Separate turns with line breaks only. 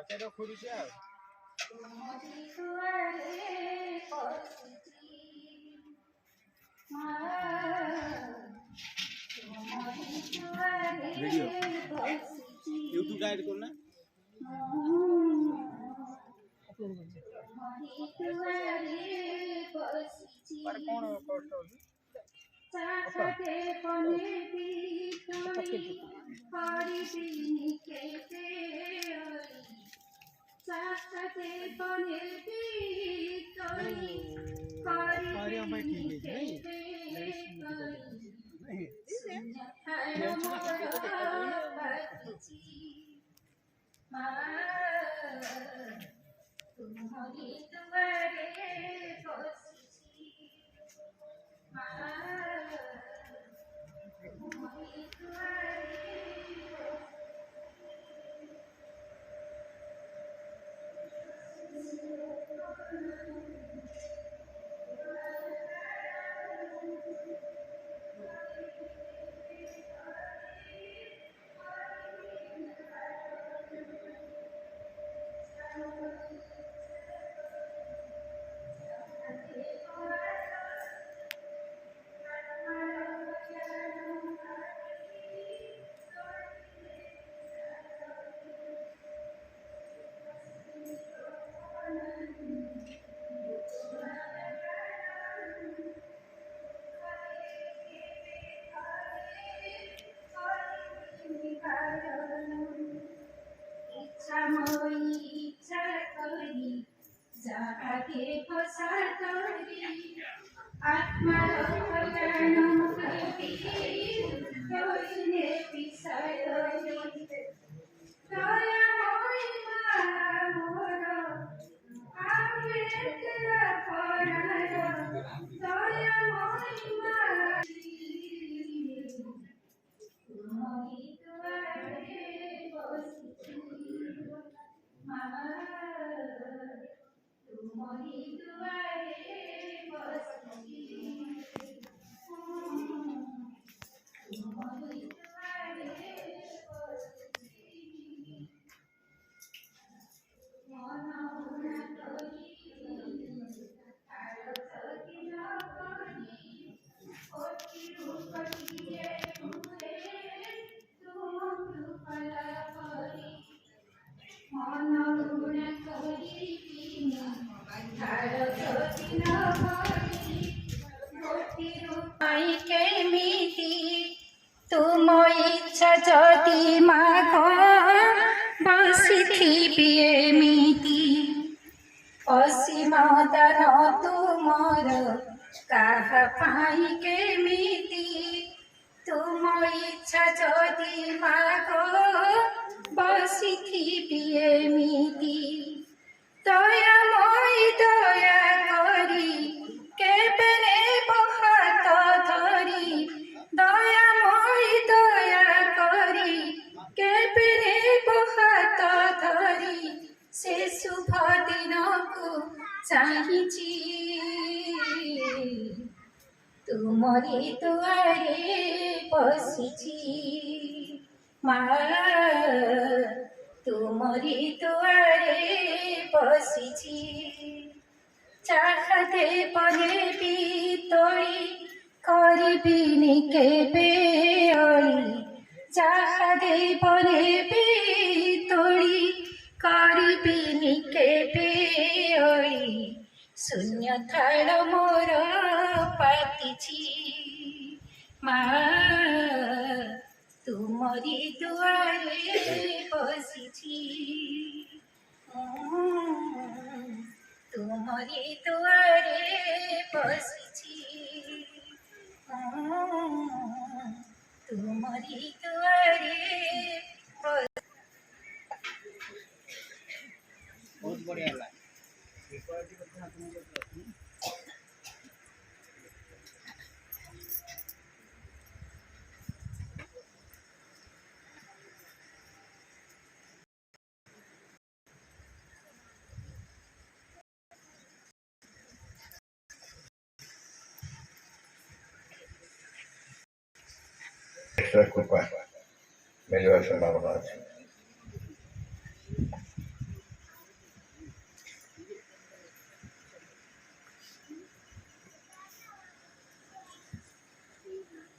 પચાસ ખોરી છે આવે वीडियो यूट्यूब गाइड करना पर कौन कष्ट होगी चाहते बने बीतोई हरी बिनी केते चाहते बने बीतोई हरी बिनी केते तुम्हारी तुम्हारे जागे पसारी आत्मा तुम इच्छा जदि माग बसी मिति असीम दान तुमर कहा पाई केमिति तुम इच्छा जदि माग बसी मिति दयामय दया करी केबे हाथ धरी दयामय दया करी केबे हाथ धरी से शुभ दिन को चाहिए तुमरी दुआरे बसिछि माँ तुमरी दुआरे बसिछि चाहते पने भी तोड़ी करबिनी केबे अली चाहते पने भी तोड़ी करबिनी केबे अली शून्य थाल मोर पातिछि माँ तुमरी दुआरे बसिछि तुमरी दुआरे बसिछि तुमरी दुआरे बहुत बढ़िया लगा
Esta es culpa. Me lleva a la